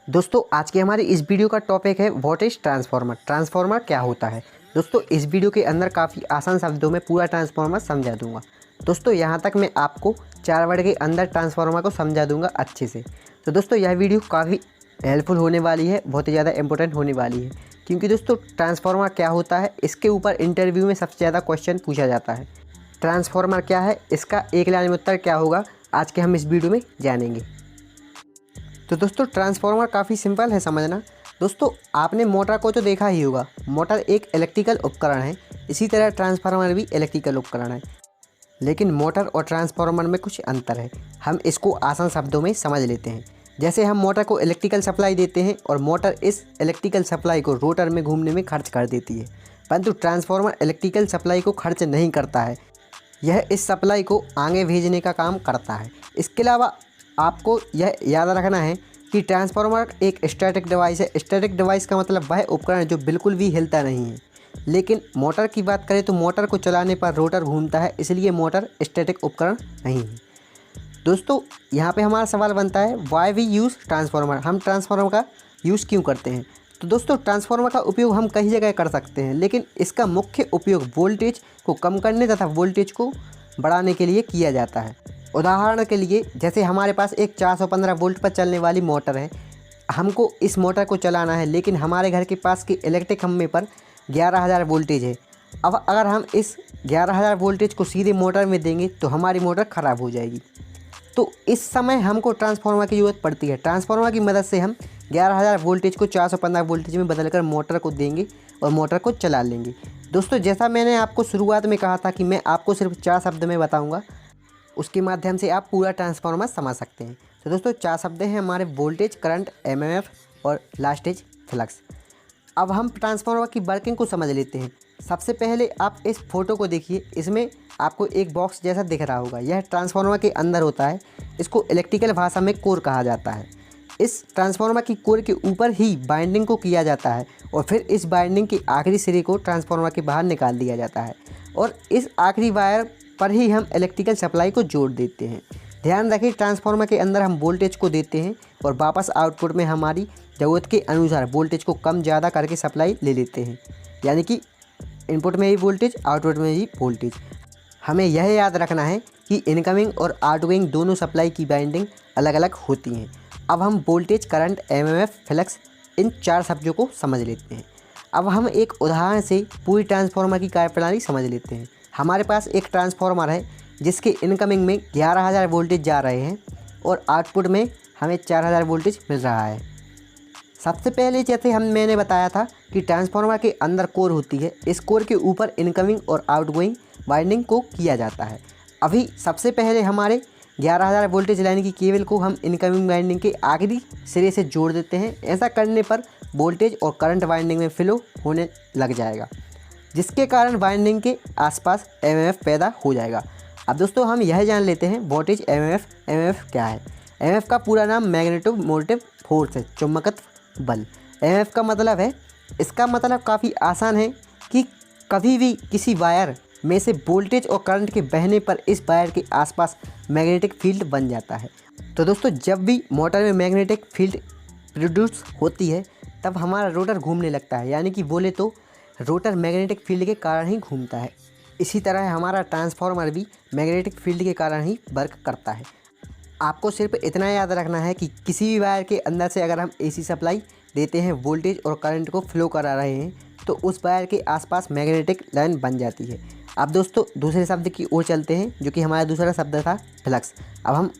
दोस्तों आज की हमारी इस वीडियो का टॉपिक है व्हाट इज़ ट्रांसफार्मर। ट्रांसफार्मर क्या होता है। दोस्तों इस वीडियो के अंदर काफ़ी आसान शब्दों में पूरा ट्रांसफार्मर समझा दूंगा। दोस्तों यहाँ तक मैं आपको 4 वर्ड के अंदर ट्रांसफार्मर को समझा दूंगा अच्छे से। तो दोस्तों यह वीडियो काफ़ी हेल्पफुल होने वाली है, बहुत ही ज़्यादा इंपॉर्टेंट होने वाली है, क्योंकि दोस्तों ट्रांसफार्मर क्या होता है इसके ऊपर इंटरव्यू में सबसे ज़्यादा क्वेश्चन पूछा जाता है। ट्रांसफार्मर क्या है, इसका एक लाइन में उत्तर क्या होगा, आज के हम इस वीडियो में जानेंगे। तो दोस्तों ट्रांसफार्मर काफ़ी सिंपल है समझना। दोस्तों आपने मोटर को तो देखा ही होगा, मोटर एक इलेक्ट्रिकल उपकरण है, इसी तरह ट्रांसफार्मर भी इलेक्ट्रिकल उपकरण है, लेकिन मोटर और ट्रांसफार्मर में कुछ अंतर है। हम इसको आसान शब्दों में समझ लेते हैं। जैसे हम मोटर को इलेक्ट्रिकल सप्लाई देते हैं और मोटर इस इलेक्ट्रिकल सप्लाई को रोटर में घूमने में खर्च कर देती है, परंतु ट्रांसफार्मर इलेक्ट्रिकल सप्लाई को खर्च नहीं करता है, यह इस सप्लाई को आगे भेजने का काम करता है। इसके अलावा आपको यह याद रखना है कि ट्रांसफार्मर एक स्टैटिक डिवाइस है। स्टैटिक डिवाइस का मतलब वह उपकरण जो बिल्कुल भी हिलता नहीं है, लेकिन मोटर की बात करें तो मोटर को चलाने पर रोटर घूमता है, इसलिए मोटर स्टैटिक उपकरण नहीं है। दोस्तों यहाँ पे हमारा सवाल बनता है वाई वी यूज़ ट्रांसफार्मर, हम ट्रांसफार्मर का यूज़ क्यों करते हैं। तो दोस्तों ट्रांसफार्मर का उपयोग हम कई जगह कर सकते हैं, लेकिन इसका मुख्य उपयोग वोल्टेज को कम करने तथा वोल्टेज को बढ़ाने के लिए किया जाता है। उदाहरण के लिए जैसे हमारे पास एक 415 वोल्ट पर चलने वाली मोटर है, हमको इस मोटर को चलाना है, लेकिन हमारे घर के पास के इलेक्ट्रिक खंभे पर 11,000 वोल्टेज है। अब अगर हम इस 11,000 वोल्टेज को सीधे मोटर में देंगे तो हमारी मोटर ख़राब हो जाएगी। तो इस समय हमको ट्रांसफार्मर की ज़रूरत पड़ती है। ट्रांसफार्मर की मदद से हम 11,000 वोल्टेज को 415 वोल्टेज में बदलकर मोटर को देंगे और मोटर को चला लेंगे। दोस्तों जैसा मैंने आपको शुरुआत में कहा था कि मैं आपको सिर्फ 4 शब्द में बताऊंगा, उसके माध्यम से आप पूरा ट्रांसफार्मर समझ सकते हैं। तो दोस्तों 4 शब्द हैं हमारे, वोल्टेज, करंट, एमएमएफ और लास्ट इज फ्लक्स। अब हम ट्रांसफार्मर की वर्किंग को समझ लेते हैं। सबसे पहले आप इस फोटो को देखिए, इसमें आपको एक बॉक्स जैसा दिख रहा होगा, यह ट्रांसफार्मर के अंदर होता है। इसको इलेक्ट्रिकल भाषा में कोर कहा जाता है। इस ट्रांसफार्मर की कोर के ऊपर ही बाइंडिंग को किया जाता है और फिर इस बाइंडिंग के आखिरी सिरे को ट्रांसफार्मर के बाहर निकाल दिया जाता है और इस आखिरी वायर पर ही हम इलेक्ट्रिकल सप्लाई को जोड़ देते हैं। ध्यान रखें ट्रांसफार्मर के अंदर हम वोल्टेज को देते हैं और वापस आउटपुट में हमारी ज़रूरत के अनुसार वोल्टेज को कम ज़्यादा करके सप्लाई ले लेते हैं, यानी कि इनपुट में भी वोल्टेज, आउटपुट में भी वोल्टेज। हमें यह याद रखना है कि इनकमिंग और आउटगोइंग दोनों सप्लाई की बाइंडिंग अलग अलग होती हैं। अब हम voltage, current, MMF, flux in 4 शब्दों को समझ लेते हैं। अब हम एक उदाहरण से पूरी ट्रांसफार्मर की कार्यप्रणाली समझ लेते हैं। हमारे पास एक ट्रांसफार्मर है जिसके इनकमिंग में 11,000 वोल्टेज जा रहे हैं और आउटपुट में हमें 4,000 वोल्टेज मिल रहा है। सबसे पहले जैसे मैंने बताया था कि ट्रांसफार्मर के अंदर कोर होती है, इस कोर के ऊपर इनकमिंग और आउटगोइंग वाइंडिंग को किया जाता है। अभी सबसे पहले हमारे 11,000 वोल्टेज लाइन की केबल को हम इनकमिंग वाइंडिंग के आखिरी सिरे से जोड़ देते हैं। ऐसा करने पर वोल्टेज और करंट वाइंडिंग में फ्लो होने लग जाएगा, जिसके कारण वाइंडिंग के आसपास एमएमएफ पैदा हो जाएगा। अब दोस्तों हम यह जान लेते हैं व्हाट इज एमएमएफ। एमएमएफ क्या है। एमएमएफ का पूरा नाम मैग्नेटो मोटिव फोर्स है, चुंबकत्व बल। एमएमएफ का मतलब है, इसका मतलब काफ़ी आसान है कि कभी भी किसी वायर में से वोल्टेज और करंट के बहने पर इस वायर के आसपास मैग्नेटिक फील्ड बन जाता है। तो दोस्तों जब भी मोटर में मैग्नेटिक फील्ड प्रोड्यूस होती है तब हमारा रोटर घूमने लगता है, यानी कि बोले तो रोटर मैग्नेटिक फील्ड के कारण ही घूमता है। इसी तरह हमारा ट्रांसफार्मर भी मैग्नेटिक फील्ड के कारण ही वर्क करता है। आपको सिर्फ इतना याद रखना है कि किसी भी वायर के अंदर से अगर हम एसी सप्लाई देते हैं, वोल्टेज और करंट को फ्लो करा रहे हैं, तो उस वायर के आसपास मैग्नेटिक लाइन बन जाती है। अब दोस्तों दूसरे शब्द की ओर चलते हैं, जो कि हमारा दूसरा शब्द था फ्लक्स। अब हम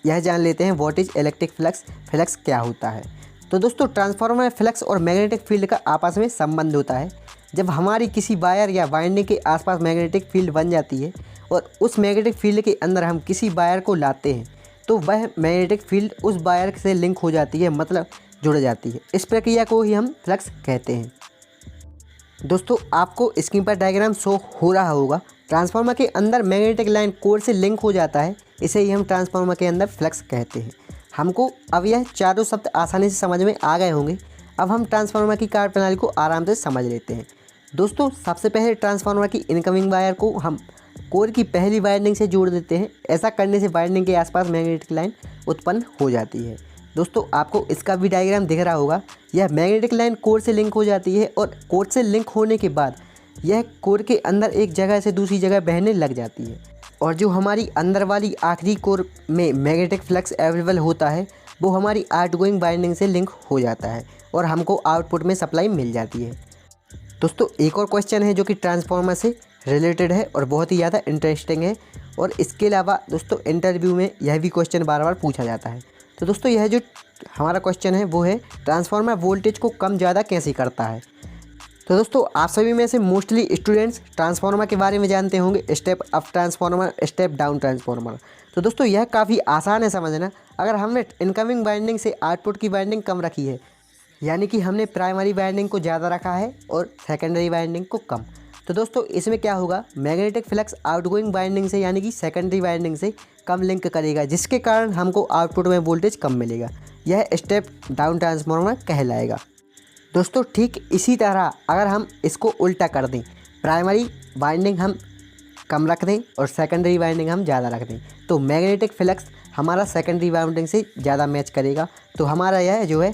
यह जान लेते हैं what is electric flux. Flux क्या होता है। तो दोस्तों ट्रांसफार्मर में फ्लक्स और मैग्नेटिक फील्ड का आपस में संबंध होता है। जब हमारी किसी वायर या वाइंडिंग के आसपास मैग्नेटिक फील्ड बन जाती है और उस मैग्नेटिक फील्ड के अंदर हम किसी वायर को लाते हैं, तो वह मैग्नेटिक फील्ड उस वायर से लिंक हो जाती है, मतलब जुड़ जाती है। इस प्रक्रिया को ही हम फ्लक्स कहते हैं। दोस्तों आपको स्क्रीन पर डायग्राम शो हो रहा होगा। ट्रांसफार्मर के अंदर मैग्नेटिक लाइन कोर से लिंक हो जाता है, इसे ही हम ट्रांसफार्मर के अंदर फ्लक्स कहते हैं। हमको अब यह चारों शब्द आसानी से समझ में आ गए होंगे। अब हम ट्रांसफार्मर की कार्यप्रणाली को आराम से समझ लेते हैं। दोस्तों सबसे पहले ट्रांसफार्मर की इनकमिंग वायर को हम कोर की पहली वाइंडिंग से जोड़ देते हैं। ऐसा करने से वाइंडिंग के आसपास मैग्नेटिक लाइन उत्पन्न हो जाती है। दोस्तों आपको इसका भी डायग्राम दिख रहा होगा। यह मैग्नेटिक लाइन कोर से लिंक हो जाती है और कोर से लिंक होने के बाद यह कोर के अंदर एक जगह से दूसरी जगह बहने लग जाती है और जो हमारी अंदर वाली आखिरी कोर में मैग्नेटिक फ्लक्स अवेलेबल होता है वो हमारी आउटगोइंग वाइंडिंग से लिंक हो जाता है और हमको आउटपुट में सप्लाई मिल जाती है। दोस्तों एक और क्वेश्चन है जो कि ट्रांसफार्मर से रिलेटेड है और बहुत ही ज़्यादा इंटरेस्टिंग है और इसके अलावा दोस्तों इंटरव्यू में यह भी क्वेश्चन बार बार पूछा जाता है। तो दोस्तों यह जो हमारा क्वेश्चन है वो है ट्रांसफार्मर वोल्टेज को कम ज़्यादा कैसे करता है। तो दोस्तों आप सभी में से मोस्टली स्टूडेंट्स ट्रांसफार्मर के बारे में जानते होंगे, step up transformer, step down transformer. तो दोस्तों यह काफ़ी आसान है समझना। अगर हमने इनकमिंग वाइंडिंग से आउटपुट की वाइंडिंग कम रखी है, यानी कि हमने प्राइमरी वाइंडिंग को ज़्यादा रखा है और सेकेंडरी वाइंडिंग को कम, तो दोस्तों इसमें क्या होगा, मैग्नेटिक फ्लक्स आउटगोइंग वाइंडिंग से यानी कि सेकेंडरी वाइंडिंग से कम लिंक करेगा, जिसके कारण हमको आउटपुट में वोल्टेज कम मिलेगा। यह स्टेप डाउन ट्रांसफार्मर कहलाएगा। दोस्तों ठीक इसी तरह अगर हम इसको उल्टा कर दें, प्राइमरी वाइंडिंग हम कम रख दें और सेकेंडरी वाइंडिंग हम ज़्यादा रख दें, तो मैग्नेटिक फ्लक्स हमारा सेकेंडरी वाइंडिंग से ज़्यादा मैच करेगा। तो हमारा यह जो है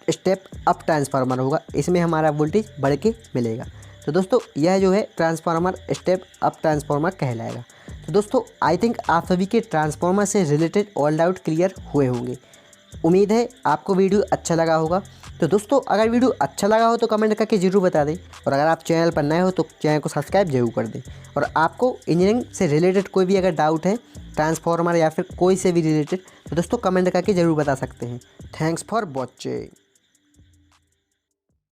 स्टेप अप ट्रांसफार्मर होगा, इसमें हमारा वोल्टेज बढ़ के मिलेगा। तो दोस्तों यह जो है ट्रांसफार्मर स्टेप अप ट्रांसफार्मर कहलाएगा। तो दोस्तों आई थिंक आप सभी के ट्रांसफार्मर से रिलेटेड ऑल डाउट क्लियर हुए होंगे। उम्मीद है आपको वीडियो अच्छा लगा होगा। तो दोस्तों अगर वीडियो अच्छा लगा हो तो कमेंट करके ज़रूर बता दें और अगर आप चैनल पर नए हो तो चैनल को सब्सक्राइब जरूर कर दें। और आपको इंजीनियरिंग से रिलेटेड कोई भी अगर डाउट है ट्रांसफार्मर या फिर कोई से भी रिलेटेड, तो दोस्तों कमेंट करके ज़रूर बता सकते हैं। Thanks for watching.